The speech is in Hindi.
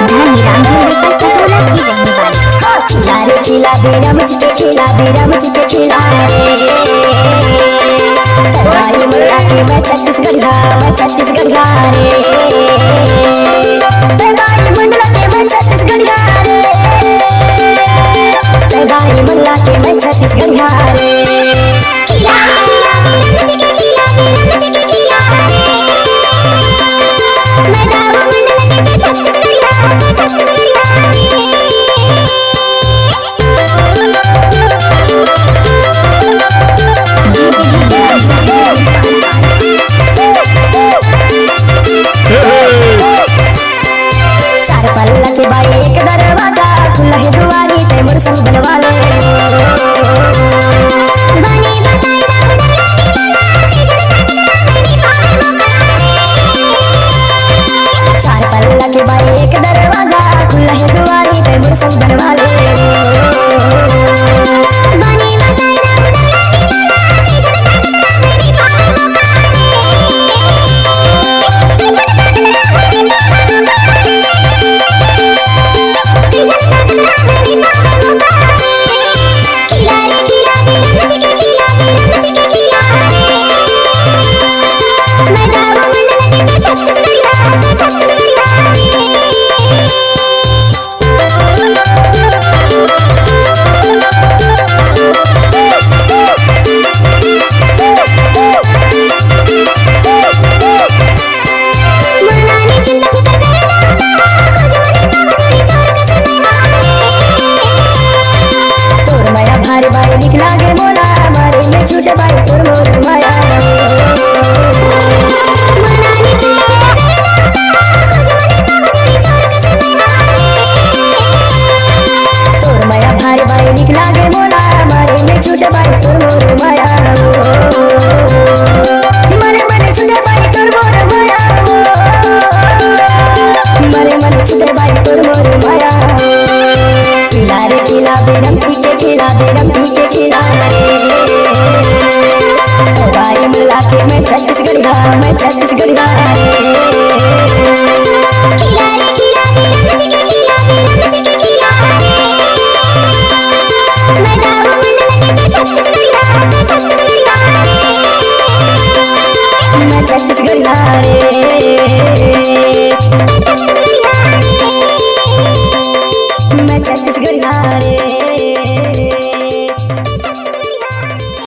धनीराम ढोले का सतोला की रहने वाली। लारे खिला बेरा मुझके खिला बेरा मुझके खिला रे भाई मुल्ला के मैं छत्तीसगढ़िया रे भाई मुल्ला के मैं छत्तीसगढ़िया रे भाई मुल्ला के मैं छत्तीसगढ़िया रे खिला खिला बेरा मुझके खिला बेरा मुझके खिला रे मैं गाँव मुल्ला के मैं छत्तीसगढ़िया रे चार पल्ला के बाई एक दरवाजा खुला है दुआरी पे मोर संग बनवा ले बनी बताई चार पल्ला के बाई एक दरवाजा खुला है दुआरी पे मोर संग बनवा ले बनी बताई भाई निकला गे मोला मारे में छूटे भाई तोर मोर माया तोर माया भाई भाई निकला गे मोला मारे में छूटे भाई तोर मोर माया मरे मरे छूटे भाई तोर मोर माया मरे मरे छूटे भाई तोर मोर माया खिला रे खिला बेरम के खिला बेरम के खिला रे भाई मुल्ला के मैं छत्तीसगढ़िया रे खिला रे खिला बेरम के खिला बेरम के खिला रे मैं गाँव मुल्ला के मैं छत्तीसगढ़िया रे मैं छत्तीसगढ़िया रे